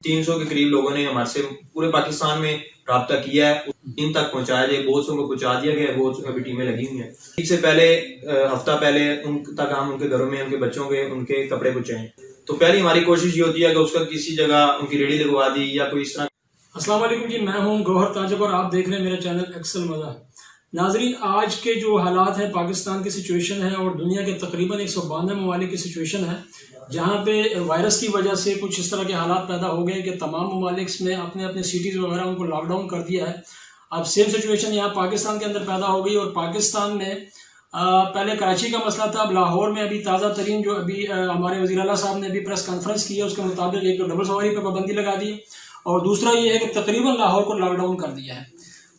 300 के करीब लोगों ने हमारे से पूरे पाकिस्तान में राब्ता किया है, इन तक पहुंचाया जाए। बहुत सौ को पहुंचा दिया गया है, बहुत अभी टीमें लगी हुई हैं। इससे पहले हफ्ता पहले उन तक हम उनके घरों में उनके बच्चों के उनके कपड़े पहुंचाएं। तो पहली हमारी कोशिश ये होती है कि उसका किसी जगह उनकी रेडी लगवा दी या कोई इस तरह। अस्सलाम वालेकुम जी, मैं हूं गौहर ताजब और आप देख रहे हैं मेरा चैनल एक्सल मज़ा। नाजरीन, आज के जो हालात हैं, पाकिस्तान की सिचुएशन है और दुनिया के तकरीबन 192 ममालिक की सिचुएशन है, जहां पे वायरस की वजह से कुछ इस तरह के हालात पैदा हो गए कि तमाम ममालिक में अपने अपने सिटीज़ वगैरह उनको लॉकडाउन कर दिया है। अब सेम सिचुएशन यहाँ पाकिस्तान के अंदर पैदा हो गई और पाकिस्तान में पहले कराची का मसला था, अब लाहौर में अभी ताज़ा तरीन जो अभी हमारे वज़ीर आला साहब ने अभी प्रेस कॉन्फ्रेंस की है, उसके मुताबिक एक तो डबल सवारी पर पाबंदी लगा दी और दूसरा ये है कि तकरीबन लाहौर को लॉकडाउन कर दिया है।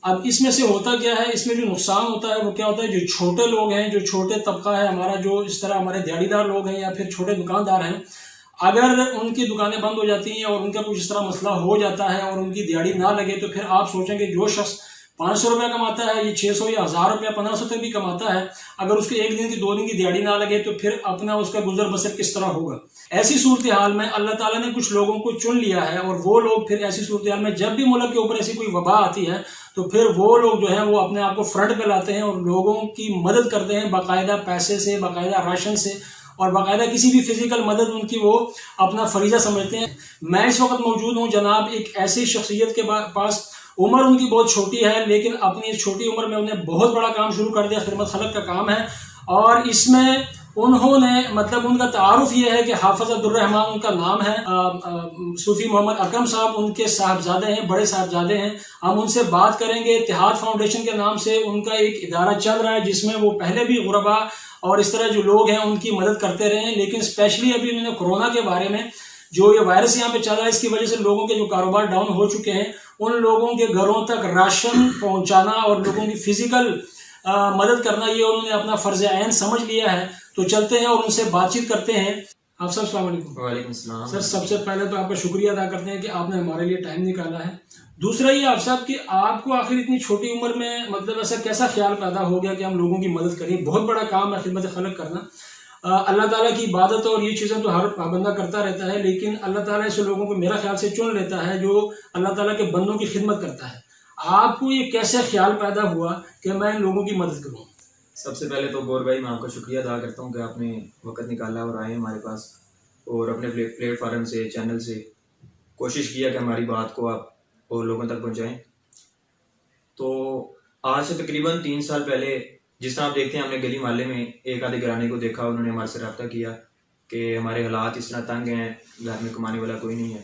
अब इसमें से होता क्या है, इसमें जो नुकसान होता है वो क्या होता है, जो छोटे लोग हैं, जो छोटे तबका है हमारा, जो इस तरह हमारे दिहाड़ीदार लोग हैं या फिर छोटे दुकानदार हैं, अगर उनकी दुकानें बंद हो जाती हैं और उनका कुछ इस तरह मसला हो जाता है और उनकी दिहाड़ी ना लगे, तो फिर आप सोचेंगे जो शख्स 500 रुपया कमाता है, ये 600 या 1000 रुपया 1500 तक भी कमाता है, अगर उसके एक दिन की 2 दिन की दिहाड़ी ना लगे तो फिर अपना उसका गुजर बसर किस तरह होगा। ऐसी सूरत हाल में अल्लाह ताला ने कुछ लोगों को चुन लिया है और वो लोग फिर ऐसी सूरत हाल में जब भी मुल्क के ऊपर ऐसी कोई वबा आती है तो फिर वो लोग जो है वो अपने आप को फ्रंट पे लाते हैं और लोगों की मदद करते हैं, बाकायदा पैसे से, बाकायदा राशन से और बाकायदा किसी भी फिजिकल मदद उनकी वो अपना फरीजा समझते हैं। मैं इस वक्त मौजूद हूँ जनाब एक ऐसी शख्सियत के पास, उम्र उनकी बहुत छोटी है लेकिन अपनी इस छोटी उम्र में उन्हें बहुत बड़ा काम शुरू कर दिया, खिदमत खलक का काम है। और इसमें उन्होंने मतलब उनका तारुफ ये है कि हाफिज अब्दुल रहमान उनका नाम है, सूफी मोहम्मद अकरम साहब उनके साहबजादे हैं, बड़े साहबजादे हैं। हम उनसे बात करेंगे। इत्तेहाद फाउंडेशन के नाम से उनका एक इदारा चल रहा है जिसमें वो पहले भी गुरबा और इस तरह जो लोग हैं उनकी मदद करते रहे हैं, लेकिन स्पेशली अभी उन्होंने कोरोना के बारे में, जो ये वायरस यहाँ पे चल रहा है, इसकी वजह से लोगों के जो कारोबार डाउन हो चुके हैं, उन लोगों के घरों तक राशन पहुंचाना और लोगों की फिजिकल मदद करना, ये उन्होंने अपना फर्ज ऐन समझ लिया है। तो चलते हैं और उनसे बातचीत करते हैं। आप सब अस्सलाम वालेकुम। वालेकुम सलाम। सर, सबसे पहले तो आपका शुक्रिया अदा करते हैं कि आपने हमारे लिए टाइम निकाला है। दूसरा ये आप साहब कि आपको आखिर इतनी छोटी उम्र में मतलब ऐसा कैसा ख्याल पैदा हो गया कि हम लोगों की मदद करें। बहुत बड़ा काम है खिदमत खलक करना। अल्लाह ताला की इबादत और ये चीज़ें तो हर बंदा करता रहता है, लेकिन अल्लाह ताला ऐसे लोगों को मेरा ख्याल से चुन लेता है जो अल्लाह ताला के बंदों की खिदमत करता है। आपको ये कैसे ख्याल पैदा हुआ कि मैं इन लोगों की मदद करूँ? सबसे पहले तो गौर भाई, मैं आपका शुक्रिया अदा करता हूँ कि आपने वक्त निकाला और आए हमारे पास और अपने प्लेटफार्म से, चैनल से कोशिश किया कि हमारी बात को आप और लोगों तक पहुँचाएँ। तो आज से तकरीबन 3 साल पहले जिस तरह आप देखते हैं, हमने गली मोहल्ले में एक आधे घराने को देखा, उन्होंने हमारे से रब्ता किया कि हमारे हालात इस तरह तंग हैं, घर में कमाने वाला कोई नहीं है।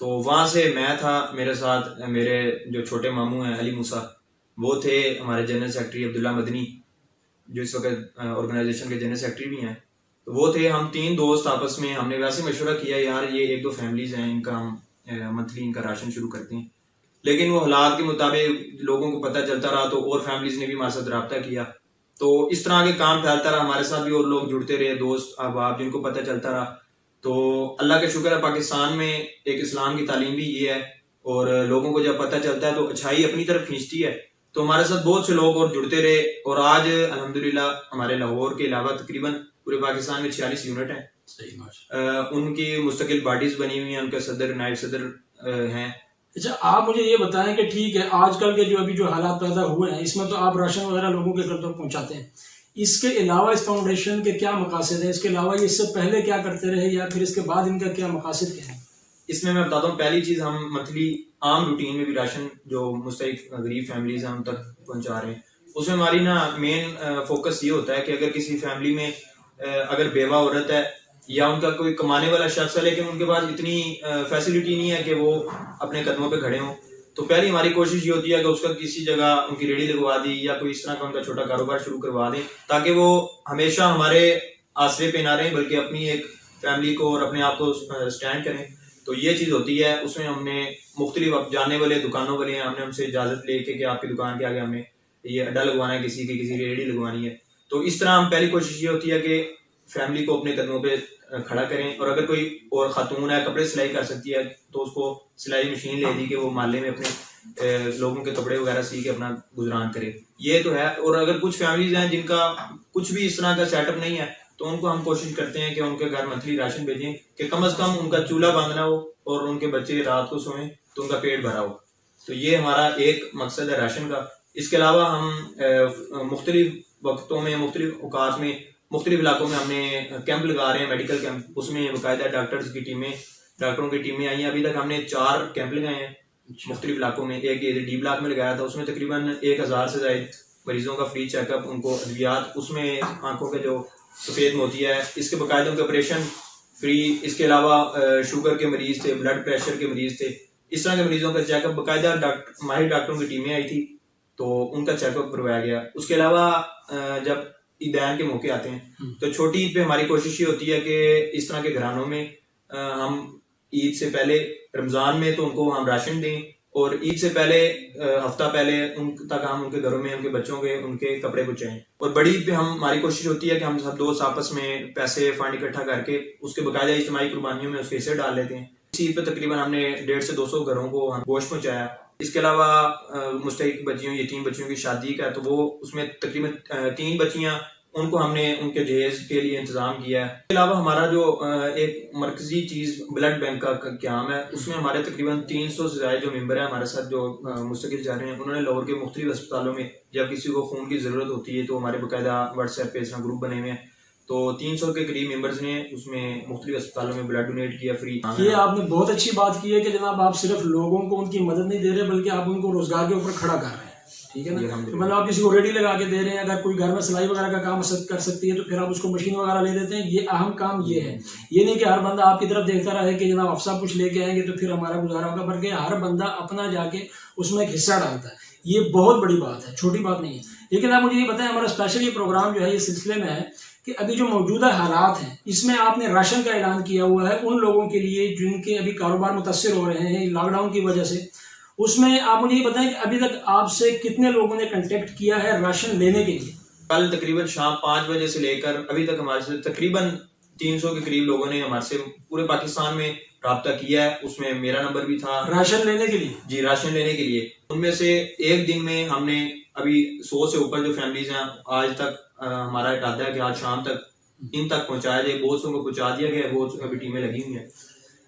तो वहाँ से मैं था, मेरे साथ मेरे जो छोटे मामू हैं अली मूसा, वो थे, हमारे जनरल सेक्रेटरी अब्दुल्ला मदनी जो इस वक्त ऑर्गेनाइजेशन के जनरल सेक्रेटरी भी हैं, तो वो थे। हम 3 दोस्त आपस में हमने वैसे मशवरा किया, यार ये 1-2 फैमिलीज हैं, इनका हम मंथली इनका राशन शुरू करते हैं। लेकिन वो हालात के मुताबिक लोगों को पता चलता रहा तो और फैमिलीज ने भी हमारे साथ रब्ता किया। तो इस तरह के काम फैलता रहा, हमारे साथ भी और लोग जुड़ते रहे, दोस्त अहबाब जिनको पता चलता रहा। तो अल्लाह का शुक्र है, पाकिस्तान में एक इस्लाम की तालीम भी ये है और लोगों को जब पता चलता है तो अच्छाई अपनी तरफ खींचती है। तो हमारे साथ बहुत से लोग और जुड़ते रहे और आज अल्हम्दुलिल्लाह हमारे लाहौर के अलावा तकरीबन पूरे पाकिस्तान में 46 यूनिट हैं। सही उनकी मुस्तकिल बॉडीज बनी हुई हैं, उनके सदर, नायब सदर हैं। अच्छा, आप मुझे ये बताएं कि ठीक है, आजकल के जो अभी जो हालात पैदा हुए हैं इसमें तो आप राशन वगैरह लोगों के घर तक पहुंचाते हैं, इसके अलावा इस फाउंडेशन के क्या मकासद हैं? इसके अलावा ये इससे पहले क्या करते रहे या फिर इसके बाद इनका क्या मकासद क्या है? इसमें मैं बताता हूँ, पहली चीज़, हम मंथली आम रूटीन में भी राशन जो मुस्तहिक गरीब फैमिलीज हैं उन तक पहुँचा रहे हैं। उसमें हमारी ना मेन फोकस ये होता है कि अगर किसी फैमिली में अगर बेवा औरत है या उनका कोई कमाने वाला शख्स है लेकिन उनके पास इतनी फैसिलिटी नहीं है कि वो अपने कदमों पे खड़े हों, तो पहली हमारी कोशिश ये होती है कि उसका किसी जगह उनकी रेडी लगवा दी या कोई इस तरह का उनका छोटा कारोबार शुरू करवा दें, ताकि वो हमेशा हमारे आसरे पे ना रहें बल्कि अपनी एक फैमिली को और अपने आप को स्टैंड करें। तो ये चीज़ होती है। उसमें हमने मुख्तलिफ जानने वाले दुकानों वाले हैं, हमने उनसे इजाज़त लेके कि आपकी दुकान के आगे हमें ये अड्डा लगवाना है, किसी की रेडी लगवानी है। तो इस तरह हम पहली कोशिश ये होती है कि फैमिली को अपने कदमों पे खड़ा करें। और अगर कोई और खातून है, कपड़े सिलाई कर सकती है, तो उसको सिलाई मशीन ले दी कि वो मोहल्ले में अपने लोगों के कपड़े वगैरह सी के अपना गुजरान करे। ये तो है। और अगर कुछ फैमिलीज हैं जिनका कुछ भी इस तरह का सेटअप नहीं है, तो उनको हम कोशिश करते हैं कि उनके घर मंथली राशन भेजें कि कम से कम उनका चूल्हा बांधना हो और उनके बच्चे रात को सोएं तो उनका पेट भरा हो। तो ये हमारा एक मकसद है राशन का। इसके अलावा हम मुख्तलिफ वक्तों में, मुख्तलिफ औकात में, मुख्तलिफ इलाकों में हमने कैंप लगा रहे हैं, मेडिकल कैंप। उसमें बाकायदा डॉक्टरों की टीमें आई हैं। अभी तक हमने 4 कैंप लगाए हैं मुख्तलिफ इलाकों में। एक ये डी ब्लॉक में लगाया था, उसमें तकरीबन 1000 से ज़ायद मरीजों का फ्री चेकअप, उनको अद्वियात, उसमें आंखों के जो सफ़ेद मोती है इसके बाकायदों के ऑपरेशन फ्री। इसके अलावा शुगर के मरीज थे, ब्लड प्रेशर के मरीज थे, इस तरह के मरीजों का चेकअप बाकायदा माहिर डॉक्टरों की टीमें आई थी तो उनका चेकअप करवाया गया। उसके अलावा जब ईदैन के मौके आते हैं तो छोटी ईद पे हमारी कोशिश ये होती है कि इस तरह के घरानों में हम ईद से पहले, रमज़ान में तो उनको हम राशन दें और ईद से पहले हफ्ता पहले उन तक हम उनके घरों में उनके बच्चों के उनके कपड़े पहुँचाएं। और बड़ी ईद पे हमारी कोशिश होती है कि हम सब दोस्त आपस में पैसे फंड इकट्ठा करके उसके बाकायदा इज्तिमाई कुर्बानियों में उसके हिस्से डाल लेते हैं। इस ईद पे तकरीबन हमने 150 से 200 घरों को हम गोश्त पहुँचाया। इसके अलावा मुस्तहिक बच्चियों, यतीम बच्चियों की शादी का तो वो उसमें तकरीबन 3 बच्चियां, उनको हमने उनके जहेज के लिए इंतजाम किया है। इसके अलावा हमारा जो एक मरकजी चीज ब्लड बैंक का क्याम है, उसमें हमारे तकरीबन 300 से ज्यादा जो मेंबर है हमारे साथ जो मुस्तकिल जा रहे हैं, उन्होंने लाहौर के मुख्तलिफ अस्पतालों में जब किसी को खून की जरूरत होती है तो हमारे बाकायदा व्हाट्सएप पे इस तरह ग्रुप बने हुए हैं। तो 300 के करीब मेंबर्स ने उसमें मुख्तलिफ अस्पतालों में ब्लड डोनेट किया फ्री। ये आपने बहुत अच्छी बात की है कि जनाब आप सिर्फ लोगों को उनकी मदद नहीं दे रहे बल्कि आप उनको रोजगार के ऊपर खड़ा कर रहे हैं, ठीक है ना। तो मतलब आप किसी को रेडी लगा के दे रहे हैं, अगर कोई घर में सिलाई वगैरह का काम कर सकती है तो फिर आप उसको मशीन वगैरह ले देते हैं। ये अहम काम ये है। ये नहीं कि हर बंदा आपकी तरफ देखता रहे कि जनाब अफसा कुछ लेके आएंगे तो फिर हमारा गुजारा होगा, बल्कि हर बंदा अपना जाके उसमें एक हिस्सा डालता है। ये बहुत बड़ी बात है, छोटी बात नहीं है। लेकिन आप मुझे ये बताएं, हमारा स्पेशल ये प्रोग्राम जो है ये सिलसिले में है कि अभी जो मौजूदा हालात हैं इसमें आपने राशन का ऐलान किया हुआ है उन लोगों के लिए जिनके अभी कारोबार मुतासिर हो रहे हैं लॉकडाउन की वजह से। उसमें आप मुझे ये बताएं कि अभी तक आपसे कितने लोगों ने कांटेक्ट किया है राशन लेने के लिए? कल तकरीबन शाम 5 बजे से लेकर अभी तक हमारे से तकरीबन 300 के करीब लोगों ने हमारे से पूरे पाकिस्तान में राब्ता किया है। उसमें मेरा नंबर भी था राशन लेने के लिए। जी, राशन लेने के लिए। उनमें से एक दिन में हमने अभी 100 से ऊपर जो फैमिलीज हैं, आज तक हमारा इरादा है कि आज शाम तक इन तक पहुंचाया जाए। बहुत सौ को पहुंचा दिया गया है, बहुत अभी टीमें लगी हुई हैं।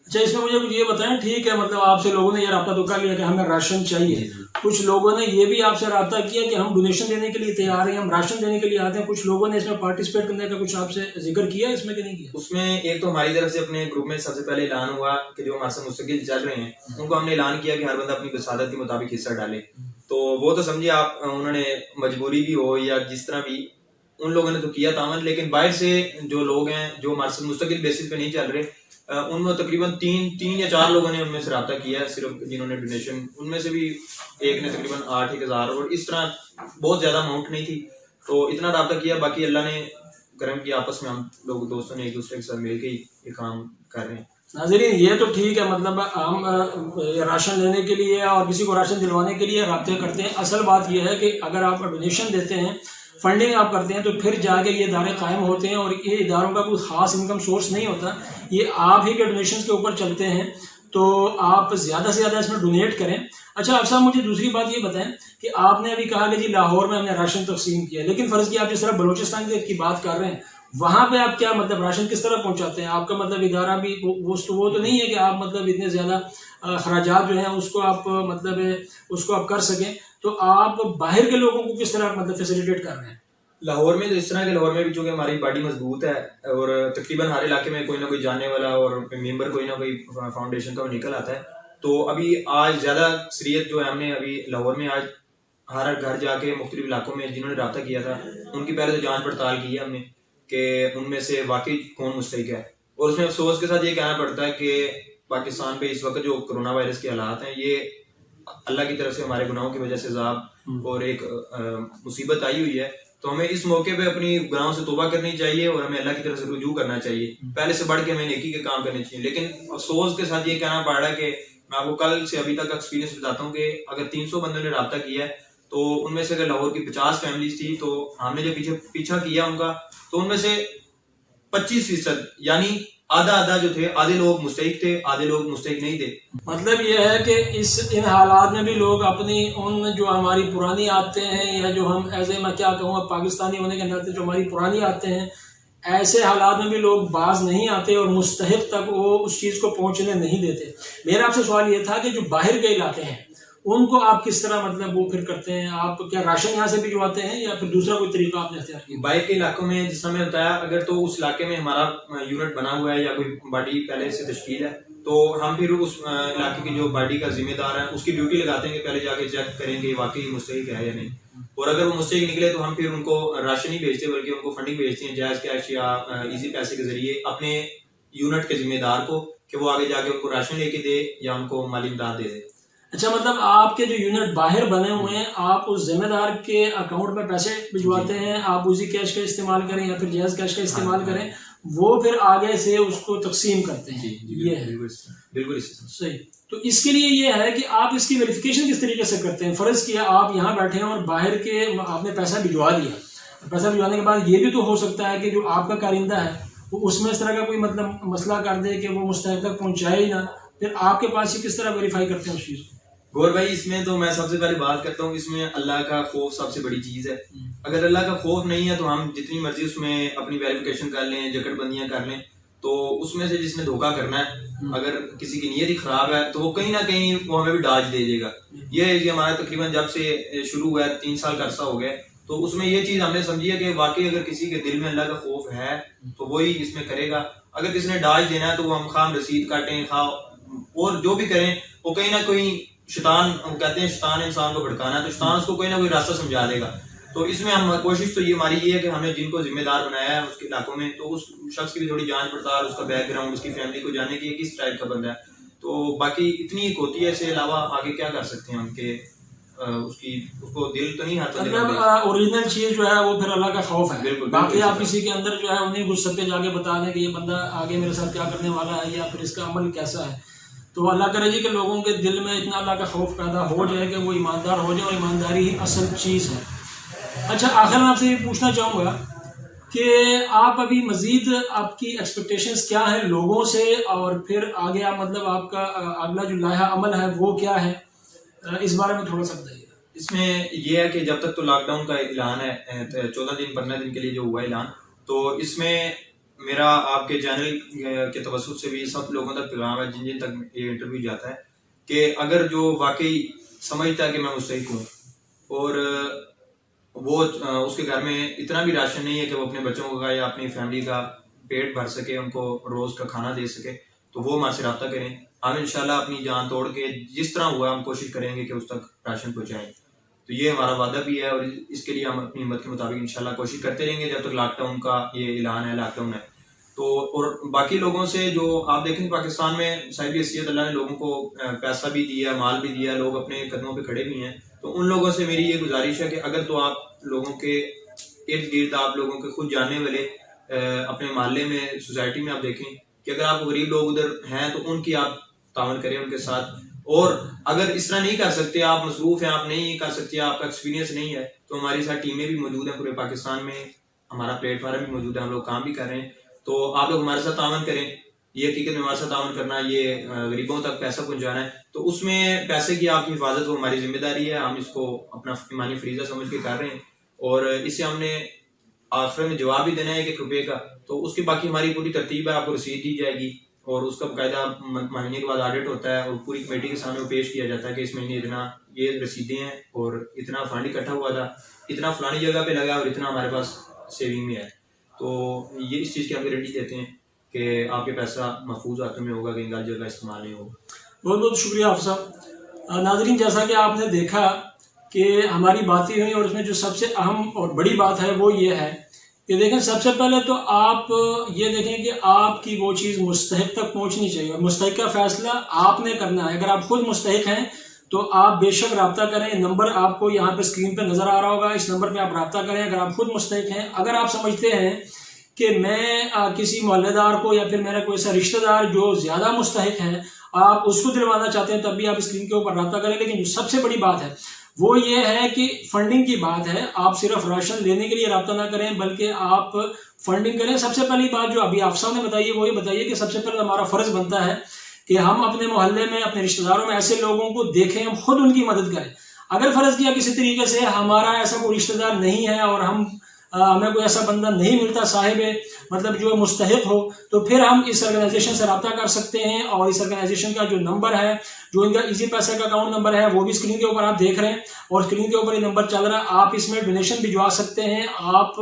अच्छा, इसमें मुझे कुछ ये बताएं, ठीक है, मतलब आपसे लोगों ने ये राब्ता तो कर लिया कि हमें राशन चाहिए। कुछ लोगों ने ये भी आपसे राब्ता किया कि हम डोनेशन देने के लिए तैयार हैं, हम राशन देने के लिए आते हैं। कुछ लोगों ने इसमें पार्टिसिपेट करने का कुछ आपसे जिक्र किया इसमें कि नहीं किया? उसमें एक तो हमारी तरफ से अपने ग्रुप में सबसे पहले ऐलान हुआ कि जो हमारे साथ मुस्तकिल चल रहे हैं उनको हमने ऐलान किया कि हर बंदा अपनी बसादत के मुताबिक हिस्सा डाले। तो वो तो समझिए आप, उन्होंने मजबूरी भी हो या जिस तरह भी, उन लोगों ने तो किया तावन। लेकिन बाहर से जो लोग हैं जो हमारे साथ मुस्तकिल बेसिस पे नहीं चल रहे, उनमें तकरीबन 3 या 4 लोगों ने उनमें से रब्ता किया है सिर्फ जिन्होंने डोनेशन। उनमें से भी एक ने तकरीबन 8-1000, और इस तरह बहुत ज्यादा अमाउंट नहीं थी तो इतना रब्ता किया। बाकी अल्लाह ने करम किया, आपस में हम लोग दोस्तों ने एक दूसरे के साथ मिलकर ये काम कर रहे हैं। नाज़रीन, ये तो ठीक है, मतलब हम राशन लेने के लिए और किसी को राशन दिलवाने के लिए राब्ते करते हैं। असल बात यह है कि अगर आप डोनेशन देते हैं, फंडिंग आप करते हैं, तो फिर जाके ये इदारे कायम होते हैं और ये इदारों का कोई ख़ास इनकम सोर्स नहीं होता, ये आप ही के डोनेशन के ऊपर चलते हैं। तो आप ज़्यादा से ज़्यादा इसमें डोनेट करें। अच्छा अफसर, मुझे दूसरी बात ये बताएं कि आपने अभी कहा कि जी लाहौर में हमने राशन तकसीम किया, लेकिन फ़र्ज़ किया आप जिस तरह बलूचिस्तान की बात कर रहे हैं, वहाँ पे आप क्या मतलब राशन किस तरह पहुँचाते हैं? आपका मतलब इदारा भी वो तो नहीं है कि आप मतलब इतने ज़्यादा खराजात जो हैं उसको आप मतलब उसको आप कर सकें, तो आप बाहर के लोगों को किस तरह मतलब फैसिलिटेट कर रहे हैं? लाहौर में तो इस तरह के, लाहौर में भी चूँकि हमारी बॉडी मजबूत है और तकरीबन हर इलाके में कोई ना कोई जानने वाला और मेंबर कोई ना कोई फाउंडेशन का वो निकल आता है। तो अभी आज ज़्यादा सरियत जो है, हमने अभी लाहौर में आज हर घर जाके मुख्तलिफ इलाकों में जिन्होंने रब्ता किया था उनकी पहले तो जाँच पड़ताल की है हमने कि उनमें से वाकई कौन मुस्तहिक है। और उसमें अफसोस के साथ ये कहना पड़ता है कि पाकिस्तान पे इस वक्त जो कोरोना वायरस के हालात हैं, ये अल्लाह की तरफ से हमारे गुनाहों की वजह से अज़ाब और एक मुसीबत आई हुई है। तो हमें इस मौके पे अपनी गुनाहों से तौबा करनी चाहिए और हमें अल्लाह की तरफ से रुजू करना चाहिए। पहले से बढ़ के हमें नेकी के काम करने चाहिए। लेकिन अफसोस के साथ ये कहना पड़ रहा है कि मैं आपको कल से अभी तक का एक्सपीरियंस बताता हूँ कि अगर 300 बंदों ने रब्ता किया है तो उनमें से अगर लाहौर की 50 फैमिलीज थी तो हमने जो पीछा किया उनका, तो उनमें से 25% यानी आधा जो थे, आधे लोग मुस्तहिक थे, आधे लोग मुस्तहिक नहीं थे। मतलब यह है कि इन हालात में भी लोग अपनी उन जो हमारी पुरानी आदतें हैं या जो हम मैं क्या कहूँगा पाकिस्तानी होने के नाते जो हमारी पुरानी आदतें हैं, ऐसे हालात में भी लोग बाज नहीं आते और मुस्तहिक तक वो उस चीज़ को पहुंचने नहीं देते। मेरा आपसे सवाल ये था कि जो बाहर के इलाके हैं उनको आप किस तरह मतलब वो फिर करते हैं, आप क्या राशन यहाँ से भिजवाते हैं या फिर दूसरा कोई तरीका आपने अख्तियार किया? बाहर के इलाकों में जिस समय बताया, अगर तो उस इलाके में हमारा यूनिट बना हुआ है या कोई बॉडी पहले से तश्कील है, तो हम फिर उस इलाके की जो बॉडी का जिम्मेदार है उसकी ड्यूटी लगाते हैं कि पहले जाके चेक करेंगे वाकई मुस्तहिक है या नहीं। और अगर वो मुस्तहिक निकले तो हम फिर उनको राशन ही भेजते हैं, बल्कि उनको फंडिंग भेजते हैं जायज़ कैश या इजी पैसे के जरिए अपने यूनिट के जिम्मेदार को, कि वो आगे जाके उनको राशन लेके दे या उनको माली इमदाद दे दे। अच्छा, मतलब आपके जो यूनिट बाहर बने हुए हैं, आप उस जिम्मेदार के अकाउंट में पैसे भिजवाते हैं, आप उसी कैश का इस्तेमाल करें या फिर जायज़ कैश का इस्तेमाल करें, वो फिर आगे से उसको तकसीम करते हैं। ये है बिल्कुल सही। तो इसके लिए ये है कि आप इसकी वेरिफिकेशन किस तरीके से करते हैं? फर्ज किया आप यहाँ बैठे हैं और बाहर के आपने पैसा भिजवा दिया, पैसा भिजवाने के बाद ये भी तो हो सकता है कि जो आपका कारिंदा है वो उसमें इस तरह का कोई मतलब मसला कर दे कि वो मुस्तहिक तक पहुँचाए ही ना, फिर आपके पास ही किस तरह वेरीफाई करते हैं उस चीज़ को? गौर भाई, इसमें तो मैं सबसे पहले बात करता हूँ, इसमें अल्लाह का खौफ सबसे बड़ी चीज है। अगर अल्लाह का खौफ नहीं है तो हम जितनी मर्जी उसमें अपनी वेरिफिकेशन कर लें, जकड़बंदियां कर लें, तो उसमें से जिसने धोखा करना है, अगर किसी की नीयत ही खराब है तो वो कहीं ना कहीं वो हमें भी डाज दे देगा। ये हमारा तकरीबन जब से शुरू हुआ है 3 साल का अरसा हो गया, तो उसमें ये चीज हमने समझी है कि वाकई अगर किसी के दिल में अल्लाह का खौफ है तो वही इसमें करेगा। अगर किसी ने डाज देना है तो वो हम खाम रसीद काटें, खा और जो भी करें, वो कहीं ना कहीं शैतान, कहते हैं शैतान इंसान को भड़काना है, तो शैतान उसको कोई ना कोई रास्ता समझा देगा। तो इसमें हम कोशिश तो ये हमारी ये है कि हमने जिनको जिम्मेदार बनाया है उसके इलाकों में, तो उस शख्स की भी थोड़ी जांच पड़ताल, उसका बैकग्राउंड, उसकी फैमिली को जानने की किस टाइप का बंदा है। तो बाकी इतनी एक होती है, इसके अलावा आगे क्या कर सकते हैं हम कि उसको दिल तो नहीं आता। मतलब ओरिजिनल चीज जो है वो फिर अल्लाह का खौफ है। बिल्कुल, बाकी आप किसी के अंदर जो है उन्हें गुस्से पे जाके बता दें कि ये बंदा आगे मेरे साथ क्या करने वाला है या फिर इसका अमल कैसा है। तो अल्लाह करे जी कि लोगों के दिल में इतना अल्लाह का खौफ पैदा हो जाए कि वो ईमानदार हो जाए, और ईमानदारी ही असल चीज़ है। अच्छा, आखिर में आपसे ये पूछना चाहूँगा कि आप अभी मज़ीद आपकी एक्सपेक्टेशंस क्या है लोगों से, और फिर आगे आप मतलब आपका अगला जो लाहा अमल है वो क्या है, इस बारे में थोड़ा सा बताइए। इसमें यह है कि जब तक तो लॉकडाउन का ऐलान है 14 दिन 15 दिन के लिए जो हुआ ऐलान, तो इसमें मेरा आपके चैनल के तवज्जुह से भी सब लोगों तक पैगाम है, जिन जिन तक ये इंटरव्यू जाता है, कि अगर जो वाकई समझता है कि मैं मुस्तहिक हूँ और वो उसके घर में इतना भी राशन नहीं है कि वो अपने बच्चों का या अपनी फैमिली का पेट भर सके, उनको रोज का खाना दे सके, तो वो हमारे से रब्ता करें। हम इंशाल्लाह अपनी जान तोड़ के जिस तरह हुआ हम कोशिश करेंगे कि उस तक राशन पहुँचाएं। तो ये हमारा वादा भी है और इसके लिए हम अपनी हिम्मत के मुताबिक इंशाल्लाह कोशिश करते रहेंगे जब तक लॉकडाउन का ये ऐलान है, लॉकडाउन है। तो और बाकी लोगों से जो आप देखेंगे पाकिस्तान में साहिब हैसियत अल्लाह ने लोगों को पैसा भी दिया, माल भी दिया, लोग अपने कदमों पे खड़े भी हैं। तो उन लोगों से मेरी ये गुजारिश है कि अगर तो आप लोगों के इर्द गिर्द, आप लोगों के खुद जानने वाले अपने मोहल्ले में, सोसाइटी में आप देखें कि अगर आपको गरीब लोग उधर हैं तो उनकी आप तावन करें उनके साथ। और अगर इस तरह नहीं कर सकते, आप मसरूफ हैं, आप नहीं कर सकते, आपका एक्सपीरियंस नहीं है, तो हमारे साथ टीमें भी मौजूद हैं पूरे पाकिस्तान में, हमारा प्लेटफॉर्म भी मौजूद है, हम लोग काम भी कर रहे हैं। तो आप लोग हमारे साथ तावन करें। ये हकीकत में हमारे साथ तावन करना, ये गरीबों तक पैसा पहुंचाना है, तो उसमें पैसे की आपकी हिफाजत वो हमारी जिम्मेदारी है। हम इसको अपना ईमानी फरीजा समझ के कर रहे हैं और इससे हमने आखिर में जवाब भी देना है 1 रुपये का। तो उसकी बाकी हमारी पूरी तरतीब है, आपको रसीद दी जाएगी और उसका बाकायदा महीने के बाद ऑडिट होता है और पूरी कमेटी के सामने पेश किया जाता है कि इस महीने इतना ये रसीदें हैं और इतना फंड इकट्ठा हुआ था, इतना फलानी जगह पे लगा और इतना हमारे पास सेविंग में है। तो ये इस चीज़ की हम गारंटी देते हैं कि आपके पैसा महफूज हाथों में होगा, कहीं गलत जगह इस्तेमाल नहीं होगा। बहुत बहुत शुक्रिया आप साहब। नाज़रीन, जैसा कि आपने देखा कि हमारी बातें हुई और उसमें जो सबसे अहम और बड़ी बात है वो ये है कि देखें, सबसे पहले तो आप ये देखें कि आपकी वो चीज़ मुस्तहिक तक पहुंचनी चाहिए और मुस्तहिक का फैसला आपने करना है। अगर आप खुद मुस्तहिक हैं तो आप बेशक रब्ता करें। नंबर आपको यहाँ पे स्क्रीन पे नज़र आ रहा होगा, इस नंबर पे आप रब्ता करें अगर आप खुद मुस्तहिक हैं। अगर आप समझते हैं कि मैं किसी मोहल्लेदार को या फिर मेरा कोई ऐसा रिश्तेदार जो ज़्यादा मुस्तहिक है, आप उसको दिलवाना चाहते हैं, तब भी आप स्क्रीन के ऊपर रब्ता करें। लेकिन जो सबसे बड़ी बात है वो ये है कि फंडिंग की बात है। आप सिर्फ राशन लेने के लिए रब्ता ना करें बल्कि आप फंडिंग करें। सबसे पहली बात जो अभी आप साहब ने बताई है वो ये बताइए कि सबसे पहले हमारा फ़र्ज़ बनता है कि हम अपने मोहल्ले में, अपने रिश्तेदारों में ऐसे लोगों को देखें, हम खुद उनकी मदद करें। अगर फ़र्ज़ किया किसी तरीके से हमारा ऐसा कोई रिश्तेदार नहीं है और हम हमें कोई ऐसा बंदा नहीं मिलता साहिब मतलब जो मुस्तहिक हो, तो फिर हम इस ऑर्गेनाइजेशन से रब्ता कर सकते हैं। और इस ऑर्गेनाइजेशन का जो नंबर है, जो इनका इजी पैसा का अकाउंट नंबर है, वो भी स्क्रीन के ऊपर आप देख रहे हैं और स्क्रीन के ऊपर ये नंबर चल रहा है। आप इसमें डोनेशन भिजवा सकते हैं, आप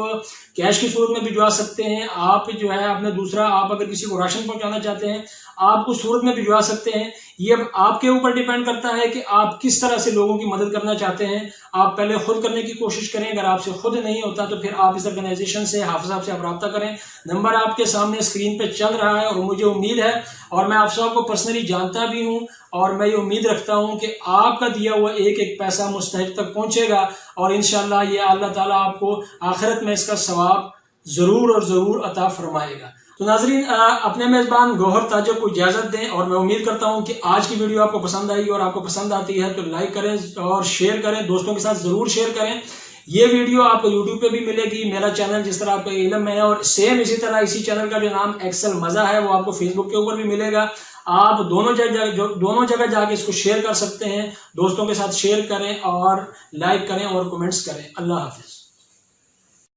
कैश की सूरत में भिजवा सकते हैं, आप जो है अपने दूसरा आप अगर किसी को राशन पहुंचाना चाहते हैं आप उस सूरत में भिजवा सकते हैं। ये अब आपके ऊपर डिपेंड करता है कि आप किस तरह से लोगों की मदद करना चाहते हैं। आप पहले खुद करने की कोशिश करें, अगर आपसे खुद नहीं होता तो फिर आप इस ऑर्गेनाइजेशन से हाफिज साहब से आप रब्ता करें। नंबर आपके सामने स्क्रीन पे चल रहा है और मुझे उम्मीद है और मैं हाफिज साहब को पर्सनली जानता भी हूं और मैं ये उम्मीद रखता हूं कि आपका दिया हुआ एक एक पैसा मुस्तहिक तक पहुंचेगा और इंशाल्लाह ये अल्लाह ताला आपको आखिरत में इसका सवाब जरूर और जरूर अता फरमाएगा। तो नाजरीन अपने मेजबान गौहर ताजब को इजाजत दें और मैं उम्मीद करता हूं कि आज की वीडियो आपको पसंद आई और आपको पसंद आती है तो लाइक करें और शेयर करें, दोस्तों के साथ जरूर शेयर करें। ये वीडियो आपको यूट्यूब पे भी मिलेगी, मेरा चैनल जिस तरह आपका इल्म है और सेम इसी तरह इसी चैनल का जो नाम एक्सल मजा है वो आपको फेसबुक के ऊपर भी मिलेगा। आप दोनों जगह जाके इसको शेयर कर सकते हैं, दोस्तों के साथ शेयर करें और लाइक करें और कमेंट्स करें। अल्लाह हाफिज।